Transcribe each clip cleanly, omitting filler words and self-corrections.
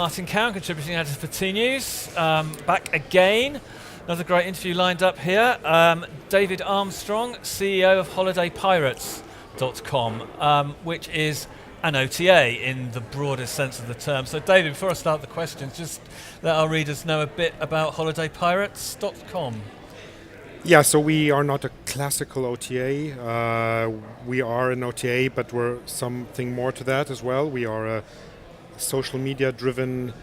Martin Cowan, contributing editor for tNooz, back again. Another great interview lined up here. David Armstrong, CEO of HolidayPirates.com, which is an OTA in the broadest sense of the term. So David, before I start the questions, just let our readers know a bit about HolidayPirates.com. Yeah, so we are not a classical OTA. We are an OTA, but we're something more to that as well. We are a social media-driven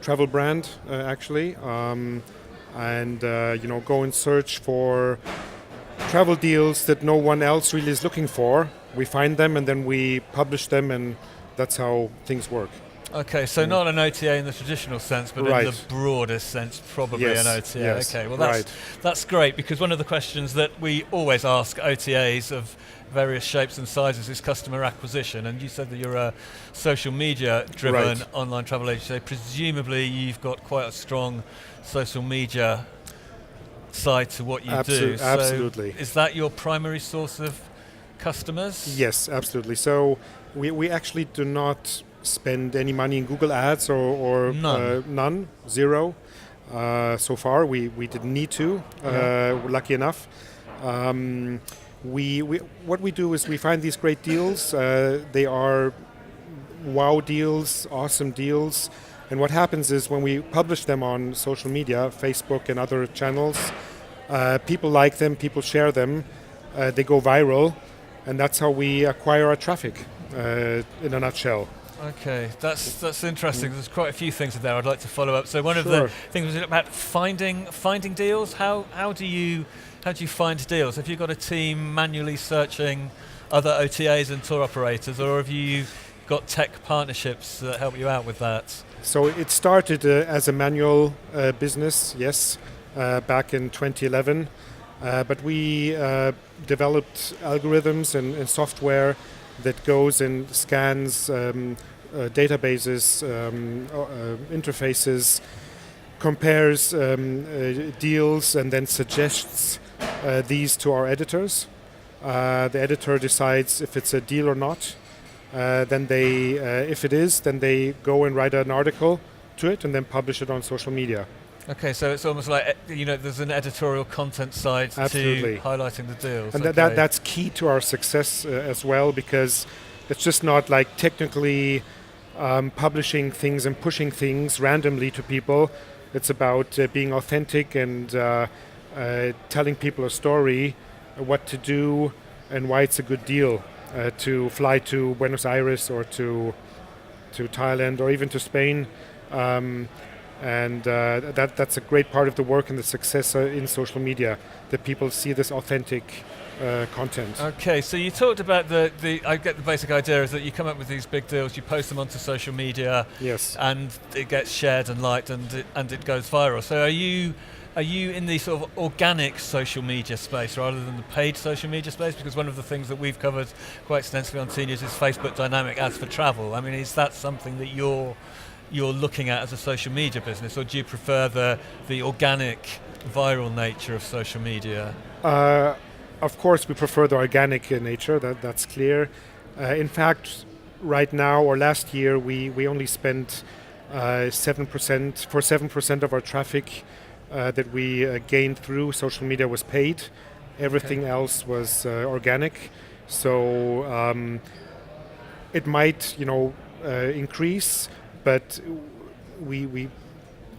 travel brand, actually, and go and search for travel deals that no one else really is looking for. We find them and then we publish them, and that's how things work. Okay, so not an OTA in the traditional sense, but in the broadest sense, probably an OTA. Yes, okay, well that's great, because one of the questions that we always ask OTAs of various shapes and sizes is customer acquisition, and you said that you're a social media driven online travel agency. Presumably you've got quite a strong social media side to what you do. So absolutely. Is that your primary source of customers? Yes, absolutely. So we actually do not spend any money in Google Ads or none, zero. So far, we didn't need to. We're lucky enough. What we do is we find these great deals. They are wow deals, awesome deals. And what happens is when we publish them on social media, Facebook and other channels, people like them, people share them, they go viral, and that's how we acquire our traffic, in a nutshell. Okay, that's interesting. There's quite a few things there I'd like to follow up. So one of the things was about finding deals. How do you find deals? Have you got a team manually searching other OTAs and tour operators, or have you got tech partnerships that help you out with that? So it started as a manual business, yes, back in 2011. But we developed algorithms and software that goes and scans databases, interfaces, compares deals, and then suggests these to our editors. The editor decides if it's a deal or not. Then if it is, then they go and write an article to it and then publish it on social media. Okay, so it's almost like, there's an editorial content side to highlighting the deals. And that's key to our success as well, because it's just not like technically publishing things and pushing things randomly to people. It's about being authentic and telling people a story, what to do and why it's a good deal to fly to Buenos Aires or to Thailand or even to Spain. And that's a great part of the work and the success in social media, that people see this authentic content. Okay, so you talked about I get the basic idea is that you come up with these big deals, you post them onto social media, yes, and it gets shared and liked, and it goes viral. So are you in the sort of organic social media space rather than the paid social media space? Because one of the things that we've covered quite extensively on tNooz is Facebook dynamic ads for travel. I mean, is that something that you're looking at as a social media business, or do you prefer the organic, viral nature of social media? Of course, we prefer the organic nature. That's clear. In fact, right now or last year, we only spent 7% of our traffic that we gained through social media was paid. Everything else was organic. So it might, increase, but we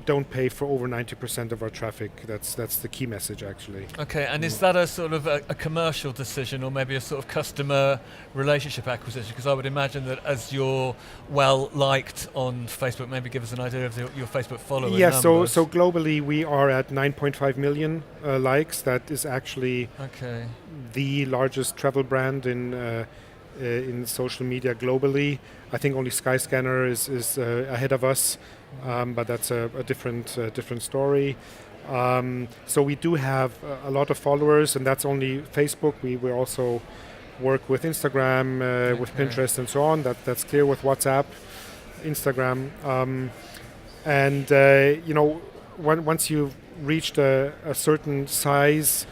don't pay for over 90% of our traffic. That's the key message, actually. Okay, and is that a sort of a commercial decision, or maybe a sort of customer relationship acquisition? Because I would imagine that as you're well liked on Facebook, maybe give us an idea of your Facebook follower numbers. So globally we are at 9.5 million likes. That is actually the largest travel brand in social media globally. I think only Skyscanner is ahead of us. But that's a different story. So we do have a lot of followers, and that's only Facebook. We also work with Instagram, with Pinterest, and so on. That's clear, with WhatsApp, Instagram, and once you've reached a certain size,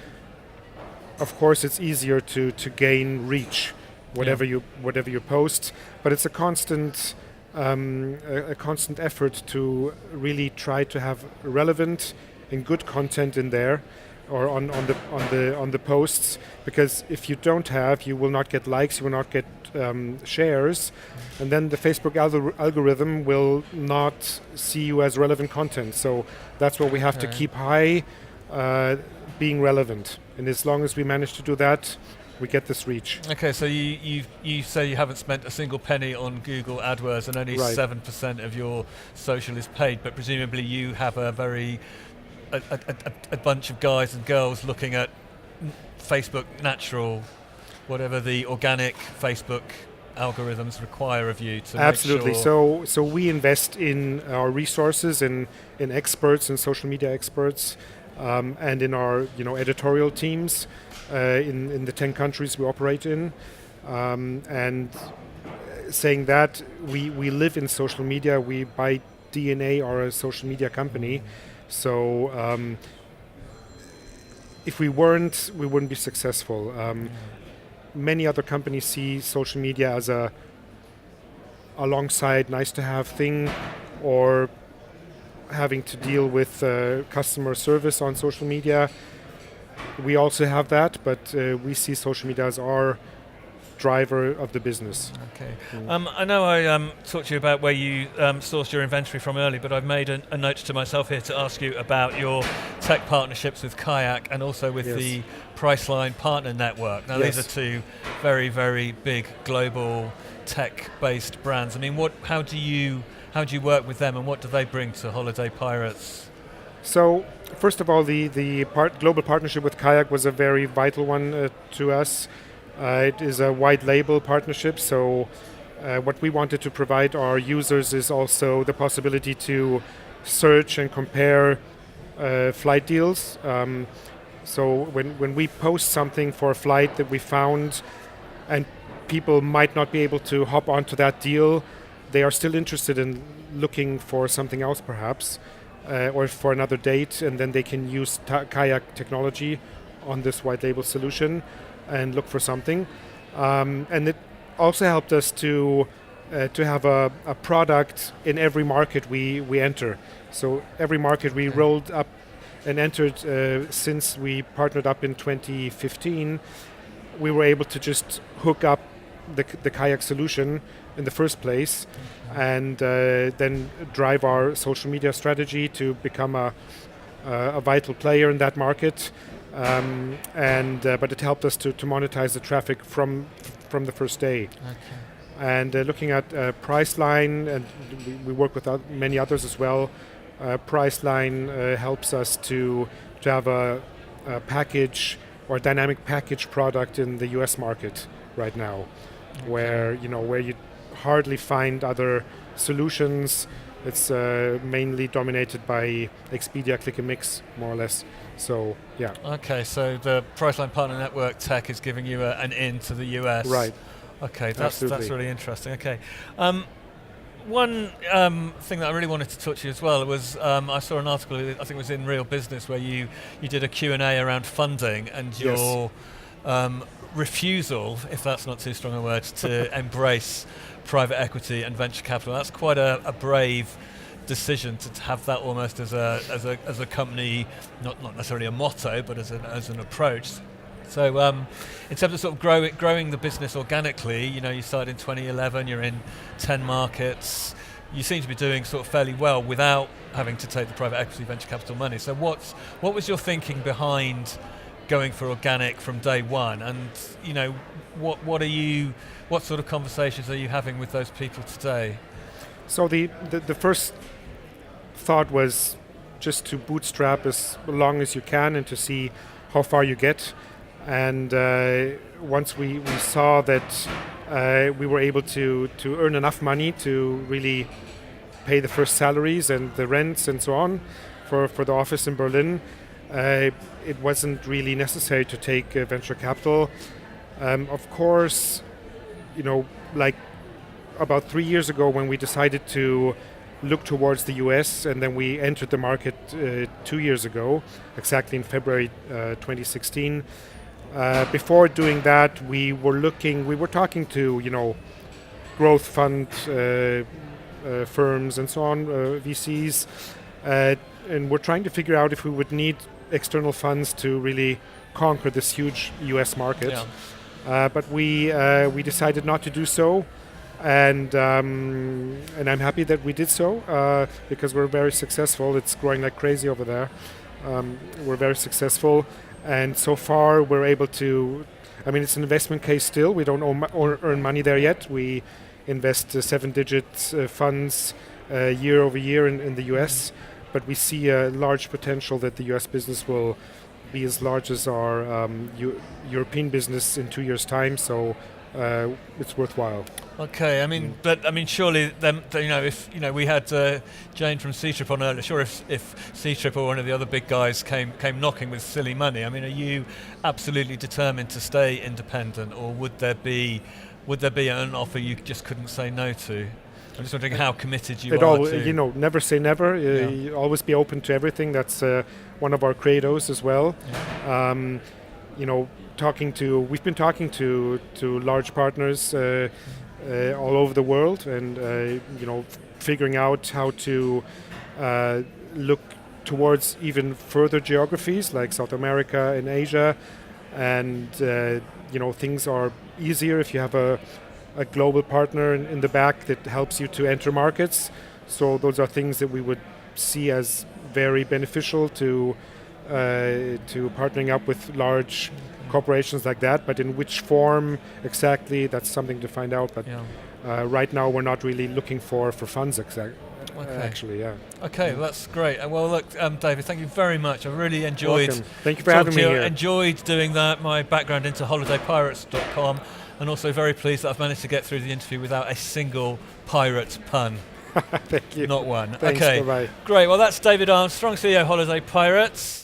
of course, it's easier to gain reach, whatever you post. But it's a constant a constant effort to really try to have relevant and good content in there, or on the posts, because if you don't have, you will not get likes, you will not get shares, and then the Facebook algorithm will not see you as relevant content. So that's what we have to keep high, being relevant, and as long as we manage to do that, we get this reach. Okay, so you say you haven't spent a single penny on Google AdWords, and only 7% of your social is paid, but presumably you have a bunch of guys and girls looking at Facebook natural, whatever the organic Facebook algorithms require of you to absolutely. Make sure. So we invest in our resources, in experts, in social media experts, and in our editorial teams in the 10 countries we operate in. And saying that, we live in social media. We by DNA are a social media company. So if we weren't, we wouldn't be successful. Many other companies see social media as a alongside nice to have thing, or having to deal with customer service on social media. We also have that, but we see social media as our driver of the business. Okay. I know I talked to you about where you sourced your inventory from early, but I've made a note to myself here to ask you about your tech partnerships with Kayak and also with the Priceline Partner Network. Now these are two very, very big global tech-based brands. I mean, how do you work with them, and what do they bring to Holiday Pirates? So first of all, the global partnership with Kayak was a very vital one to us. It is a white label partnership, so what we wanted to provide our users is also the possibility to search and compare flight deals. So when we post something for a flight that we found, and people might not be able to hop onto that deal, they are still interested in looking for something else perhaps, or for another date, and then they can use Kayak technology on this white label solution and look for something. And it also helped us to have a product in every market we enter. So every market we rolled up and entered since we partnered up in 2015, we were able to just hook up the Kayak solution in the first place, and then drive our social media strategy to become a vital player in that market. But it helped us to monetize the traffic from the first day. Okay. And looking at Priceline, and we work with many others as well. Priceline helps us to have a package or dynamic package product in the US market right now, where you hardly find other solutions. It's mainly dominated by Expedia Click and Mix, more or less. So, yeah. Okay, so the Priceline Partner Network tech is giving you an in to the US. Right. Okay, that's really interesting. Okay. One thing that I really wanted to talk to you as well was I saw an article, I think it was in Real Business, where you did a Q&A around funding and your refusal, if that's not too strong a word, to embrace private equity and venture capital. That's quite a brave decision to have that almost as a company, not necessarily a motto, but as an approach. So in terms of sort of growing the business organically, you started in 2011, you're in 10 markets, you seem to be doing sort of fairly well without having to take the private equity venture capital money. So what was your thinking behind going for organic from day one, and what sort of conversations are you having with those people today? So the first thought was just to bootstrap as long as you can and to see how far you get. And once we saw that we were able to earn enough money to really pay the first salaries and the rents and so on for the office in Berlin, it wasn't really necessary to take venture capital. Of course, like about 3 years ago when we decided to look towards the US, and then we entered the market 2 years ago, exactly in February 2016. Before doing that, we were talking to, growth fund firms and so on, VCs, and we're trying to figure out if we would need external funds to really conquer this huge US market. Yeah. But we decided not to do so, and I'm happy that we did so because we're very successful. It's growing like crazy over there. We're very successful, and so far we're able to. I mean, it's an investment case still. We don't earn money there yet. We invest 7-digit funds year over year in the US, but we see a large potential that the US business will be as large as our European business in 2 years' time. So it's worthwhile. Okay, I mean, but I mean, surely, if we had Jane from C-Trip on earlier. Sure, if C-Trip or one of the other big guys came knocking with silly money, I mean, are you absolutely determined to stay independent, or would there be an offer you just couldn't say no to? I'm just wondering how committed you are to. Never say never. You always be open to everything. That's one of our credos as well. Yeah. We've been talking to large partners all over the world, and figuring out how to look towards even further geographies like South America and Asia, and things are easier if you have a global partner in the back that helps you to enter markets. So those are things that we would see as very beneficial to partnering up with large corporations like that, but in which form exactly, that's something to find out. But right now we're not really looking for funds actually, yeah. Okay, well, that's great. Well, look, David, thank you very much. I really enjoyed. Welcome. Thank you for having me here. Enjoyed doing that. My background into HolidayPirates.com, and also very pleased that I've managed to get through the interview without a single pirate pun. Thank you. Not one. Thanks, okay, bye-bye. Great. Well, that's David Armstrong, CEO Holiday Pirates.